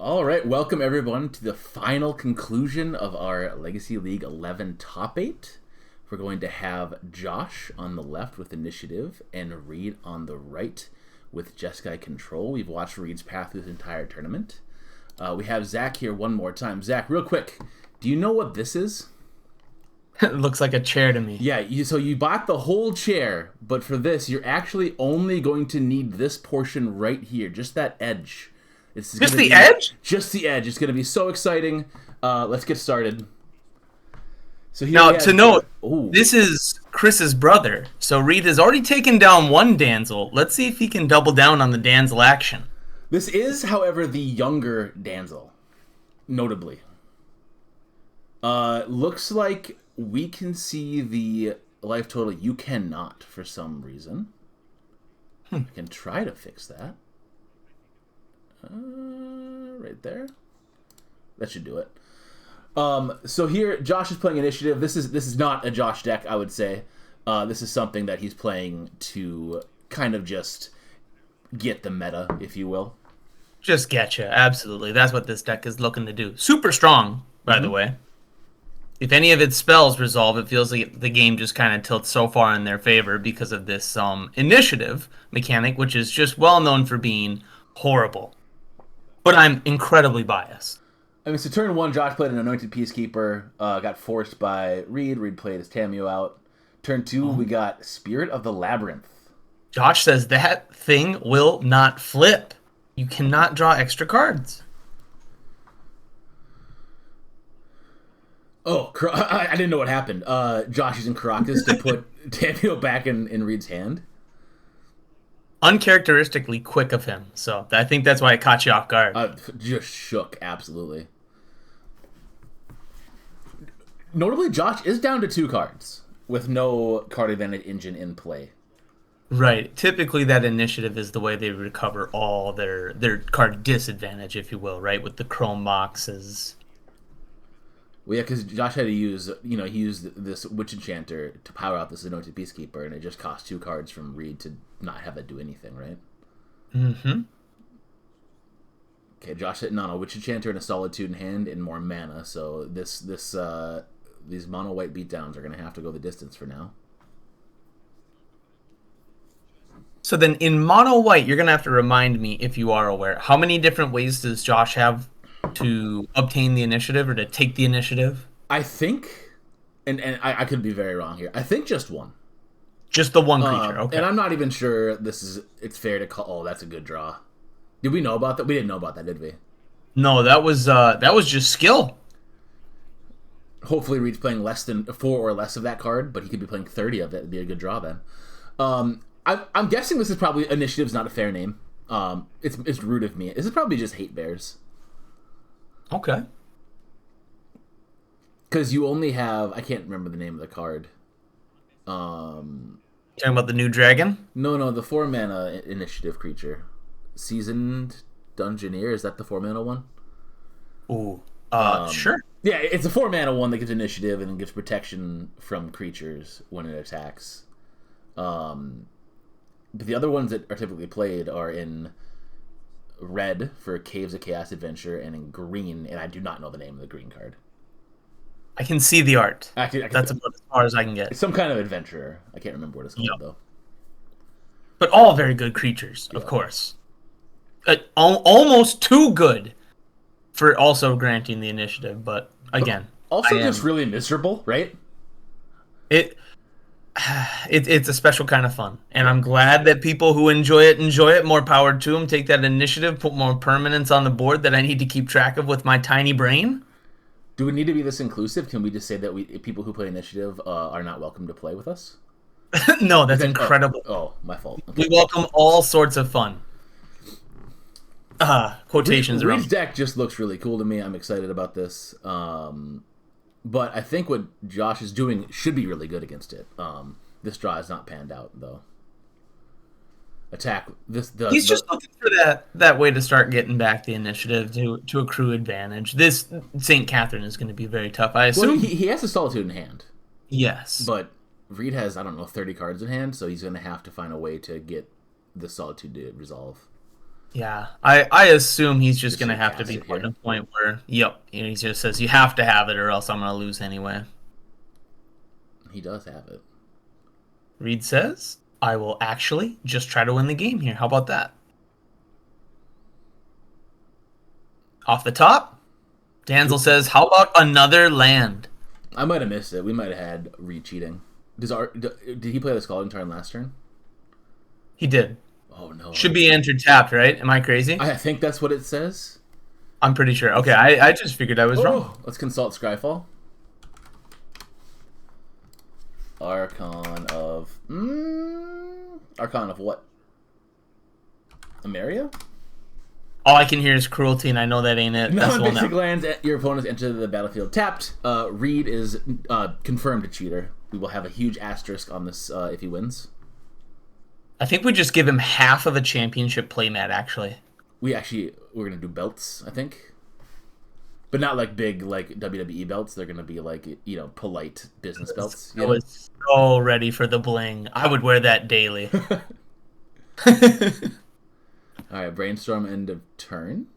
All right, welcome everyone to the final conclusion of our Legacy League 11 top 8. We're going to have Josh on the left with Initiative and Reed on the right with Jeskai Control. We've watched Reed's path through this entire tournament. We have Zach here one more time. Zach, real quick, do you know what this is? It looks like a chair to me. Yeah, so you bought the whole chair, but for this, you're actually only going to need this portion right here, just that edge. It's just the edge? Just the edge. It's going to be so exciting. Let's get started. So now, to note, this is Chris's brother. So Reed has already taken down one damsel. Let's see if he can double down on the damsel action. This is, however, the younger damsel, notably. Looks like we can see the life total. You cannot, for some reason. I can try to fix that. Right there. That should do it. So here, Josh is playing Initiative. This is not a Josh deck, I would say. This is something that he's playing to kind of just get the meta, if you will. Just getcha, absolutely. That's what this deck is looking to do. Super strong, by the way. If any of its spells resolve, it feels like the game just kind of tilts so far in their favor because of this Initiative mechanic, which is just well known for being horrible. But I'm incredibly biased. I mean, so turn one, Josh played an Anointed Peacekeeper, got forced by Reed. Reed played his Tamio out. Turn two, we got Spirit of the Labyrinth. Josh says that thing will not flip. You cannot draw extra cards. Oh, I didn't know what happened. Josh using Caracas to put Tamio back in Reed's hand. Uncharacteristically quick of him, so I think that's why it caught you off guard. Just shook, absolutely. Notably, Josh is down to 2 cards with no card advantage engine in play. Right. Typically, that Initiative is the way they recover all their card disadvantage, if you will, right? With the chrome boxes. Well, yeah, because Josh had to use, he used this Witch Enchanter to power out this Anointed Peacekeeper, and it just cost 2 cards from Reed to not have it do anything, right? Mm-hmm. Okay, Josh hitting on a Witch Enchanter and a Solitude in hand and more mana, so these mono white beatdowns are going to have to go the distance for now. So then in mono white, you're going to have to remind me, if you are aware, how many different ways does Josh have to obtain the initiative or to take the initiative? I think, and I could be very wrong here, I think just one. Just the one creature, okay. And I'm not even sure it's fair to call, oh, that's a good draw. Did we know about that? We didn't know about that, did we? No, that was just skill. Hopefully Reed's playing less than 4 or less of that card, but he could be playing 30 of it. It'd be a good draw then. I'm guessing this is probably, Initiative's not a fair name. It's rude of me. This is probably just Hate Bears. Okay. Because you only have, I can't remember the name of the card. Talking about the new dragon? No, the 4-mana initiative creature. Seasoned Dungeoneer, is that the 4-mana one? Ooh, sure. Yeah, it's a 4-mana one that gives initiative and gives protection from creatures when it attacks. But the other ones that are typically played are in red for Caves of Chaos Adventure and in green, and I do not know the name of the green card. I can see the art. That's about as far as I can get. It's some kind of adventurer. I can't remember what it's called, though. But all very good creatures, of course. Almost too good for also granting the initiative, but again. Also just really miserable, right? It's a special kind of fun, and I'm glad that people who enjoy it. More power to them. Take that initiative, put more permanence on the board that I need to keep track of with my tiny brain. Do we need to be this inclusive? Can we just say that people who play initiative are not welcome to play with us? No, that's incredible. Oh, my fault. Okay. We welcome all sorts of fun. Quotations around. Reed's deck just looks really cool to me. I'm excited about this. But I think what Josh is doing should be really good against it. This draw has not panned out, though. He's just looking for that way to start getting back the initiative to accrue advantage. This St. Catherine is going to be very tough, I assume. Well, he has a Solitude in hand. Yes. But Reed has, 30 cards in hand, so he's going to have to find a way to get the Solitude to resolve. Yeah, I assume he's just going to say have to cast be it put in here. a point where, yep, he just says, you have to have it or else I'm going to lose anyway. He does have it. Reed says, I will actually just try to win the game here. How about that? Off the top, Danzel says, how about another land? I might have missed it. We might have had Reed cheating. Did he play the Scalding Tarn last turn? He did. Oh, no. Should be entered tapped, right? Am I crazy? I think that's what it says. I'm pretty sure. Okay, I just figured I was wrong. Let's consult Scryfall. Archon of... Archon of what? Ameria? All I can hear is cruelty, and I know that ain't it. That's the one Non-basic that... lands, your opponents enter the battlefield tapped. Reed is confirmed a cheater. We will have a huge asterisk on this if he wins. I think we just give him half of a championship playmat, actually. We're going to do belts, I think. But not like big, like WWE belts. They're going to be like, polite business belts. I was so ready for the bling. I would wear that daily. All right, brainstorm end of turn.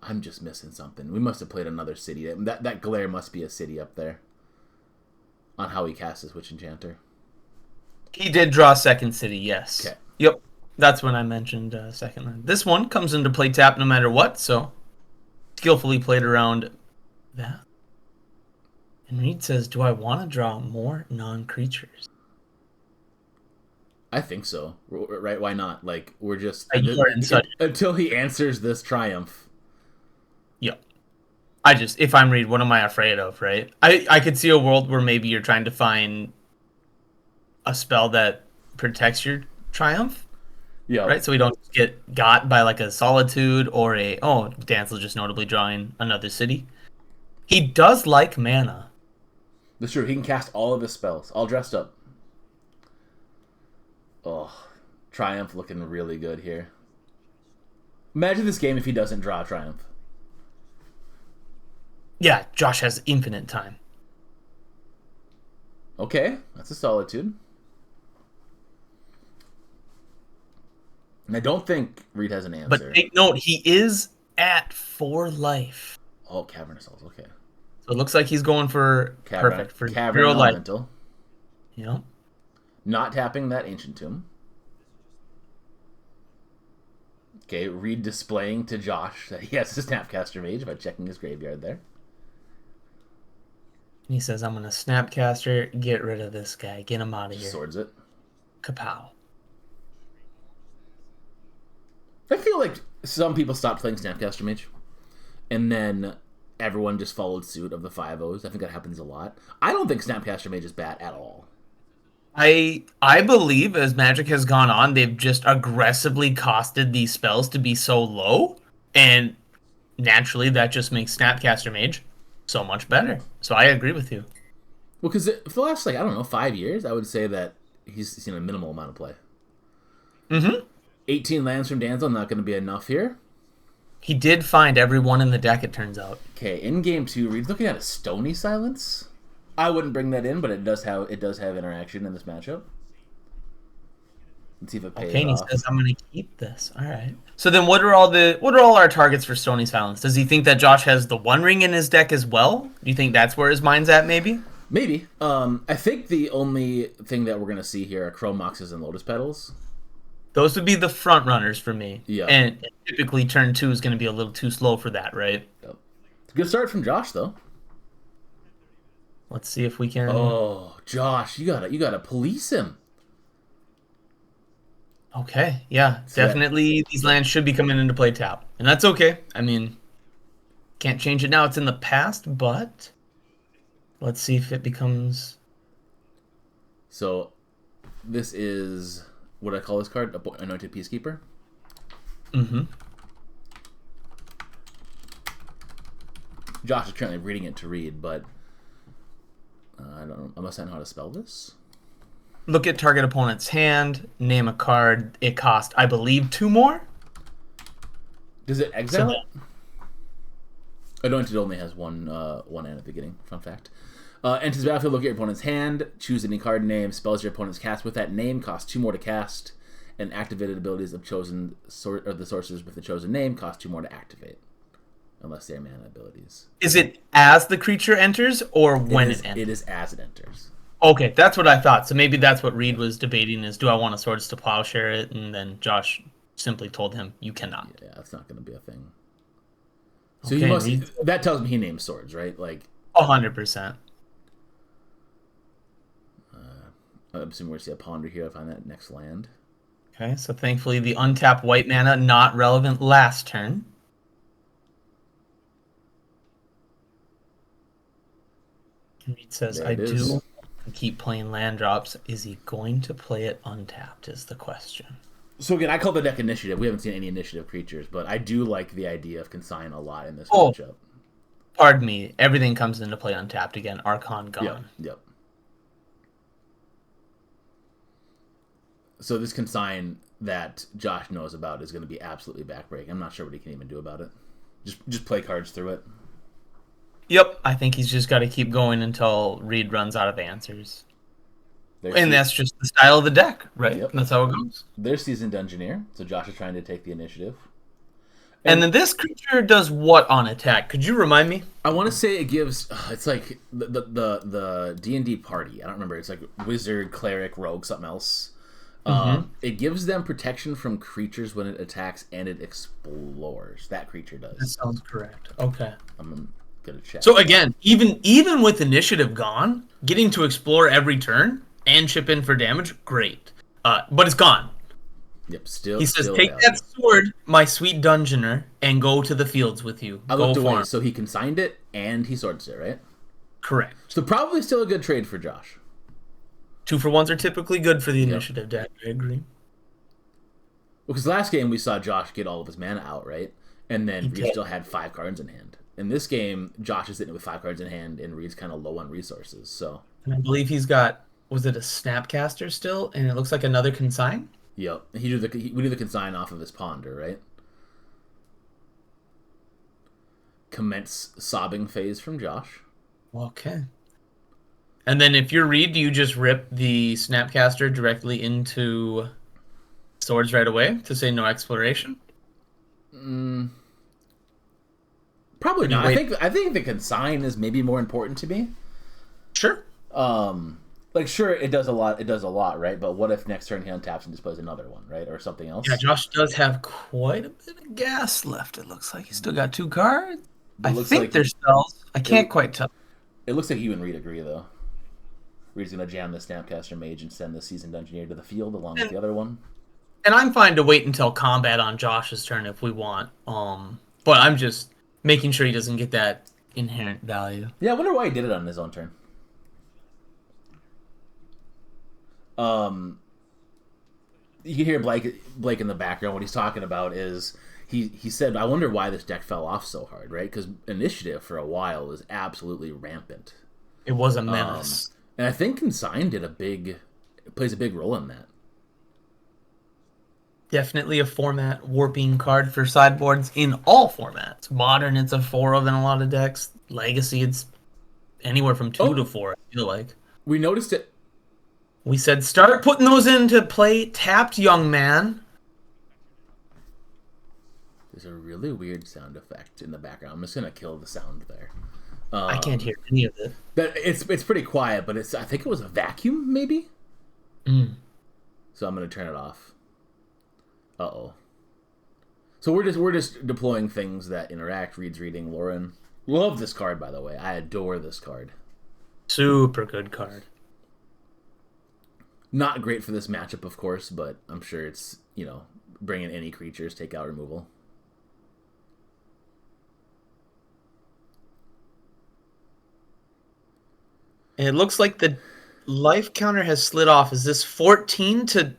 I'm just missing something. We must have played another city. That glare must be a city up there. On how he casts his Witch Enchanter. He did draw second city, yes. Okay. Yep. That's when I mentioned second land. This one comes into play tap no matter what, so skillfully played around that. And Reed says, do I want to draw more non-creatures? I think so. Right? Why not? Like, we're just... until he answers this triumph. Yep. If I'm Reed, what am I afraid of, right? I could see a world where maybe you're trying to find a spell that protects your triumph. Yeah. Right? So we don't get got by like a solitude or Dancel's just notably drawing another city. He does like mana. That's true. He can cast all of his spells, all dressed up. Oh, Triumph looking really good here. Imagine this game if he doesn't draw Triumph. Yeah, Josh has infinite time. Okay, that's a solitude. And I don't think Reed has an answer. But take note, he is at 4 life. Oh, Cavernous Souls, okay. So it looks like he's going for perfect for Cavern 0 life. Elemental. Yeah. Not tapping that Ancient Tomb. Okay, Reed displaying to Josh that he has a Snapcaster Mage by checking his graveyard there. He says, I'm going to Snapcaster, get rid of this guy, get him out of here. Swords it. Kapow. I feel like some people stopped playing Snapcaster Mage, and then everyone just followed suit of the 5-0s. I think that happens a lot. I don't think Snapcaster Mage is bad at all. I believe as Magic has gone on, they've just aggressively costed these spells to be so low, and naturally that just makes Snapcaster Mage so much better. So I agree with you. Well, because for the last, 5 years, I would say that he's seen a minimal amount of play. Mm-hmm. 18 lands from Danzel, not going to be enough here. He did find every one in the deck, it turns out. Okay, in game 2, Reed's looking at a Stony Silence. I wouldn't bring that in, but it does have interaction in this matchup. Let's see if it pays off. Okay, and he says, I'm going to keep this. All right. So then what are all our targets for Stony Silence? Does he think that Josh has the One Ring in his deck as well? Do you think that's where his mind's at, maybe? Maybe. I think the only thing that we're going to see here are Chrome Moxes and Lotus Petals. Those would be the front runners for me. Yeah. And typically turn 2 is going to be a little too slow for that, right? Yep. Good start from Josh, though. Let's see if we can... Oh, Josh, you gotta police him. Okay, yeah. So definitely these lands should be coming into play tap. And that's okay. I mean, can't change it now. It's in the past, but let's see if it becomes... So, this is... What do I call this card? Anointed Peacekeeper? Mm-hmm. Josh is currently reading it to read, but... I don't know. I must not know how to spell this. Look at target opponent's hand, name a card. It cost, I believe, 2 more? Does it exile it? Anointed only has one hand at the beginning. Fun fact. Enters the battlefield, look at your opponent's hand, choose any card name, spells your opponent's cast with that name, cost 2 more to cast, and activated abilities of chosen or the sorcerers with the chosen name cost 2 more to activate. Unless they're mana abilities. Is it as the creature enters or when it enters? It is as it enters. Okay, that's what I thought. So maybe that's what Reed was debating is, do I want a Swords to Plowshare it? And then Josh simply told him, you cannot. Yeah, that's not going to be a thing. So Okay, that tells me he names swords, right? Like 100%. I'm assuming we're going to see a ponder here to find that next land. Okay, so thankfully the untapped white mana not relevant last turn. Reed says, I do keep playing land drops. Is he going to play it untapped is the question. So again, I call the deck Initiative. We haven't seen any Initiative creatures, but I do like the idea of Consign a lot in this matchup. Pardon me. Everything comes into play untapped again. Archon gone. Yep. So this Consign that Josh knows about is going to be absolutely backbreaking. I'm not sure what he can even do about it. Just play cards through it. Yep, I think he's just got to keep going until Reed runs out of answers. And that's just the style of the deck, right? Yep. That's how it goes. They're Seasoned Engineer, so Josh is trying to take the initiative. And then this creature does what on attack? Could you remind me? I want to say it gives... it's like the D&D party. I don't remember. It's like Wizard, Cleric, Rogue, something else. It gives them protection from creatures when it attacks and it explores. That creature does. That sounds correct. Okay. I'm gonna check. So again, even with initiative gone, getting to explore every turn and chip in for damage, great. But it's gone. Yep, still. He says, still "Take available. that sword, my sweet dungeoner, and go to the fields with you." I looked away, so he consigned it and he swords it, right? Correct. So probably still a good trade for Josh. 2-for-1s are typically good for the initiative deck. I agree. Well, because last game we saw Josh get all of his mana out, right? And then Reed still had 5 cards in hand. In this game, Josh is sitting with 5 cards in hand, and Reed's kind of low on resources. So, and I believe he's got, was it a Snapcaster still? And it looks like another Consign? Yep. We do the Consign off of his Ponder, right? Commence sobbing phase from Josh. Okay. And then if you're Reed, do you just rip the Snapcaster directly into swords right away to say no exploration? Probably not. I think the Consign is maybe more important to me. Sure. Sure, it does a lot, right? But what if next turn he untaps and displays another one, right? Or something else? Yeah, Josh does have quite a bit of gas left, it looks like. He's still got 2 cards. I think like they're spells. I can't quite tell. It looks like you and Reed agree, though. Reed's going to jam the Snapcaster Mage and send the Seasoned Engineer to the field along with the other one. And I'm fine to wait until combat on Josh's turn if we want. But I'm just making sure he doesn't get that inherent value. Yeah, I wonder why he did it on his own turn. You can hear Blake in the background. What he's talking about is he said, I wonder why this deck fell off so hard, right? Because Initiative for a while was absolutely rampant. It was a menace. And I think Consign plays a big role in that. Definitely a format warping card for sideboards in all formats. Modern, it's a 4 of in a lot of decks. Legacy, it's anywhere from 2 to 4, I feel like. We noticed it. We said, start putting those into play, tapped, young man. There's a really weird sound effect in the background. I'm just going to kill the sound there. I can't hear any of it. It's pretty quiet, but I think it was a vacuum, maybe? So I'm going to turn it off. Uh-oh. So we're just deploying things that interact. Reed's reading. Lauren. Love this card, by the way. I adore this card. Super good card. Not great for this matchup, of course, but I'm sure it's, bring in any creatures, take out removal. It looks like the life counter has slid off. Is this 14 to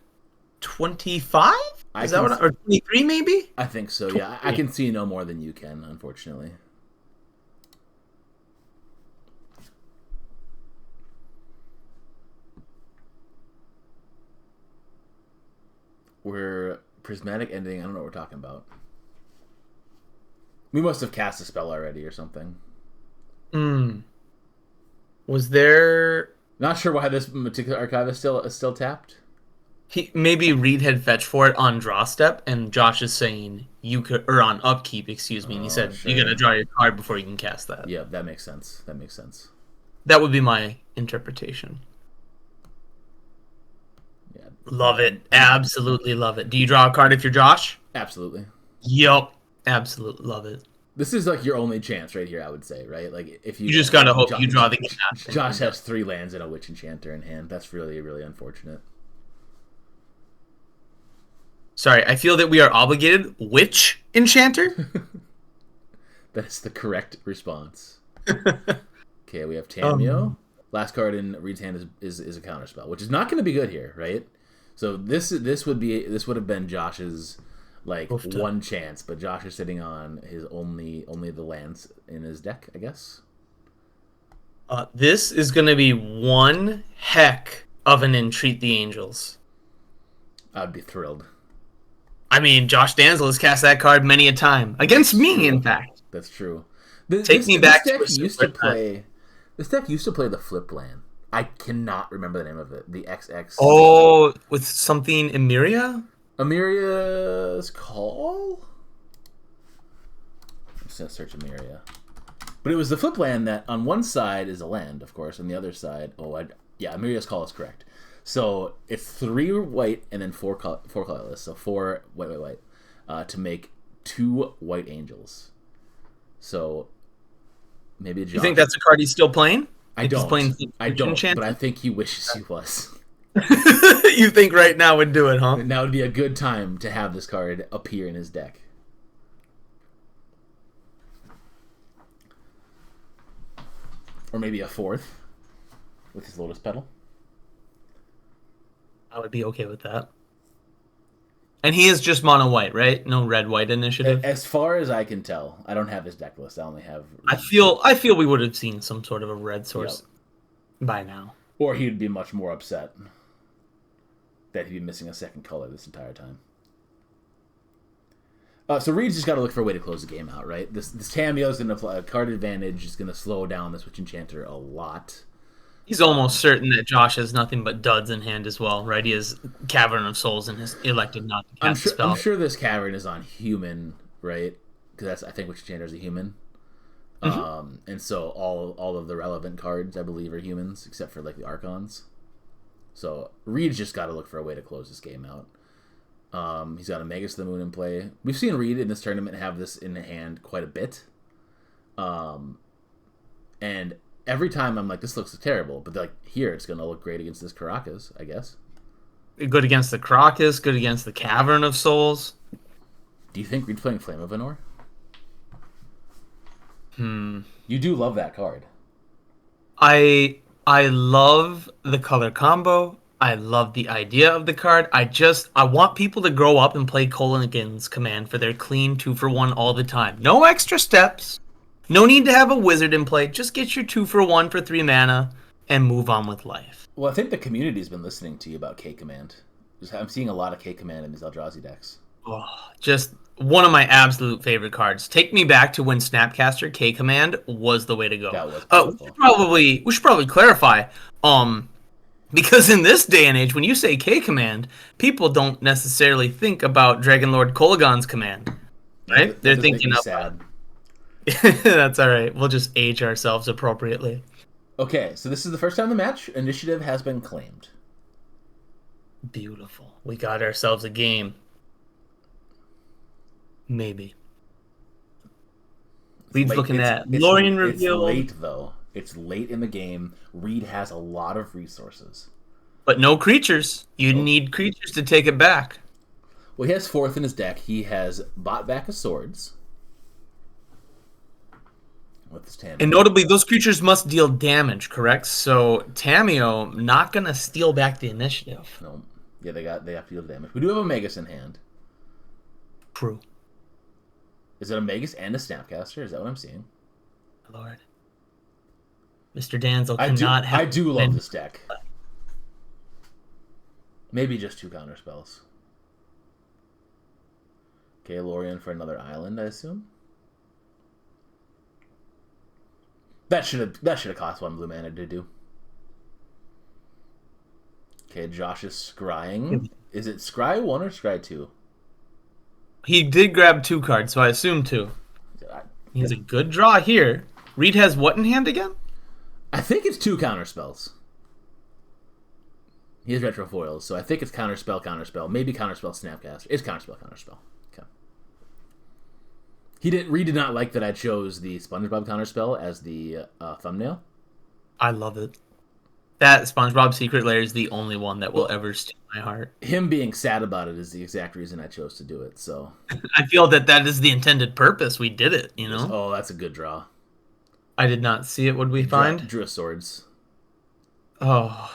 25? Is that or 23 maybe? I think so, yeah. I can see no more than you can, unfortunately. We're prismatic ending. I don't know what we're talking about. We must have cast a spell already or something. Was there... Not sure why this particular archive is still tapped. Maybe Reed had fetched for it on draw step, and Josh is saying you could, or on upkeep, excuse me, and he said sure. you gotta draw your card before you can cast that. Yeah, that makes sense. That makes sense. That would be my interpretation. Yeah. Love it. Absolutely love it. Do you draw a card if you're Josh? Absolutely. Yup. Absolutely love it. This is like your only chance right here, I would say, right? Like if You just gotta hope you draw the game. Josh has 3 lands and a Witch Enchanter in hand. That's really, really unfortunate. Sorry, I feel that we are obligated. Witch Enchanter? That is the correct response. Okay, we have Tamio. Last card in Reed's hand is a counterspell, which is not going to be good here, right? So this would have been Josh's one chance, but Josh is sitting on his only the lands in his deck, I guess. This is going to be one heck of an Entreat the Angels. I'd be thrilled. I mean, Josh Danzel has cast that card many a time. Against me, in fact. That's true. Take me back to This deck used to play the flip land. I cannot remember the name of it. The XX. Oh, with something Emeria? Emeria's Call? I'm just going to search Emeria. But it was the flip land that on one side is a land, of course, and the other side... Emeria's Call is correct. So it's 3 white and then 4 colorless. So 4 white, to make 2 white angels. So maybe You think that's a card he's still playing? I don't. But I think he wishes he was. You think right now would do it, huh? Now would be a good time to have this card appear in his deck. Or maybe a 4th with his Lotus Petal. I would be okay with that. And he is just mono white, right? No red-white initiative. As far as I can tell, I don't have his deck list. I only have. I feel we would have seen some sort of a red source by now. Or he'd be much more upset that he'd be missing a second color this entire time. So Reed's just got to look for a way to close the game out, right? This Tamio is going to apply a card advantage. Is going to slow down this Witch Enchanter a lot. He's almost certain that Josh has nothing but duds in hand as well, right? He has Cavern of Souls and has elected not to cast the spell. I'm sure this Cavern is on human, right? Because I think Witch Enchanter is a human. Mm-hmm. And so all of the relevant cards, I believe, are humans, except for like the Archons. So Reed's just got to look for a way to close this game out. He's got a Magus of the Moon in play. We've seen Reed in this tournament have this in hand quite a bit. And every time I'm like, this looks terrible, but like here it's going to look great against this Caracas, I guess. Good against the Caracas, good against the Cavern of Souls. Do you think Reed's playing Flame of Anor? You do love that card. I love the color combo. I love the idea of the card. I want people to grow up and play Kolaghan's Command for their clean 2-for-1 all the time. No extra steps. No need to have a wizard in play. Just get your 2-for-1 for 3 mana and move on with life. Well, I think the community's been listening to you about K-Command. I'm seeing a lot of K-Command in these Eldrazi decks. Oh, just one of my absolute favorite cards. Take me back to when Snapcaster K-Command was the way to go. That was we should probably clarify. Because in this day and age, when you say K-Command, people don't necessarily think about Dragonlord Kolaghan's Command. Right? They're thinking of... sad. That's all right. We'll just age ourselves appropriately. Okay, so this is the first time the match. Initiative has been claimed. Beautiful. We got ourselves a game. Maybe. Reed's looking at Lorien reveal. It's late, though. It's late in the game. Reed has a lot of resources. But no creatures. You need creatures to take it back. Well, he has 4th in his deck. He has bought back a Swords. With his Tamio. And notably, those creatures must deal damage, correct? So Tamio not going to steal back the initiative. No. Yeah, they have to deal damage. We do have a Magus in hand. True. Is it a Magus and a Snapcaster? Is that what I'm seeing? Lord. Mr. Danzel cannot have... I do love this deck. Maybe just 2 counter spells. Okay, Lorien for another island, I assume. That should have cost 1 blue mana to do. Okay, Josh is scrying. Is it scry 1 or scry 2? He did grab 2 cards, so I assume 2. He has a good draw here. Reed has what in hand again? I think it's 2 counter spells. He has retro foils, so I think it's counterspell, maybe counterspell snapcaster. It's counterspell. Okay. Reed did not like that I chose the SpongeBob counterspell as the thumbnail. I love it. That SpongeBob Secret Lair is the only one that will ever steal my heart. Him being sad about it is the exact reason I chose to do it. So I feel that is the intended purpose. We did it, you know? Oh, that's a good draw. I did not see it. What did we find? Drew of Swords. Oh.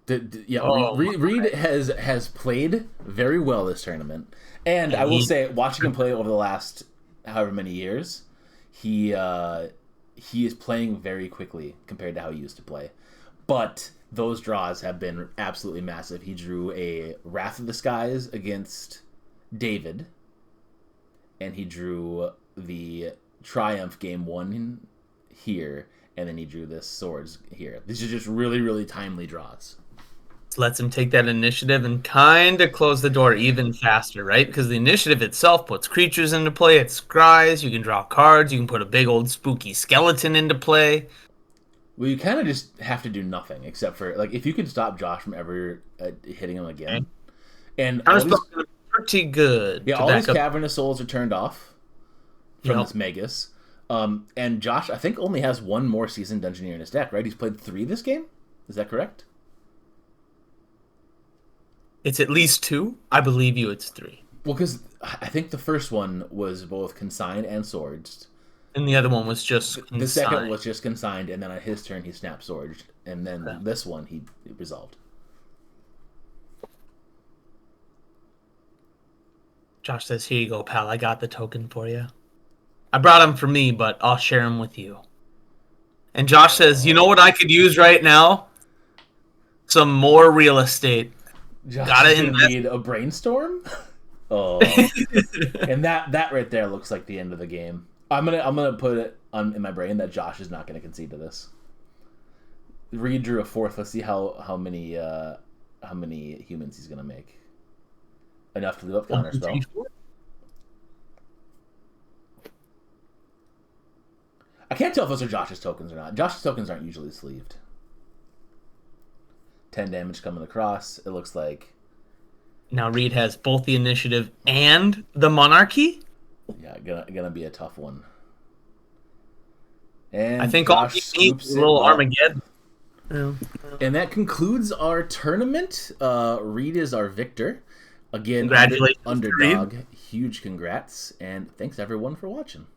Reed has played very well this tournament. And I will say, watching him play over the last however many years, he is playing very quickly compared to how he used to play. But those draws have been absolutely massive. He drew a Wrath of the Skies against David, and he drew the Triumph Game 1 here, and then he drew this Swords here. These are just really, really timely draws. Lets him take that initiative and kind of close the door even faster, right? Because the initiative itself puts creatures into play. It scries. You can draw cards. You can put a big old spooky skeleton into play. Well, you kind of just have to do nothing except for, like, if you can stop Josh from ever hitting him again. And pretty good. Yeah, all these Cavernous Souls are turned off from this Magus. And Josh, I think, only has 1 more Seasoned Dungeoneer in his deck, right? He's played 3 this game? Is that correct? It's at least 2. I believe you it's 3. Well, because I think the first one was both Consigned and Swords. And the other one was just Consigned. The second was just Consigned, and then on his turn he snapped Swords. And then this one he resolved. Josh says, here you go, pal. I got the token for you. I brought him for me, but I'll share him with you. And Josh says, you know what I could use right now? Some more real estate. Josh gotta need a brainstorm. Oh, and that right there looks like the end of the game. I'm gonna put it in my brain that Josh is not gonna concede to this. Reed drew a 4th. Let's see how many humans he's gonna make. Enough to leave up counterspell. I can't tell if those are Josh's tokens or not. Josh's tokens aren't usually sleeved. 10 damage coming across. It looks like. Now Reed has both the initiative and the monarchy. Yeah, gonna be a tough one. And I think Josh all a little Armageddon. Yeah. And that concludes our tournament. Reed is our victor. Again, Congratulations, underdog. Huge congrats, and thanks everyone for watching.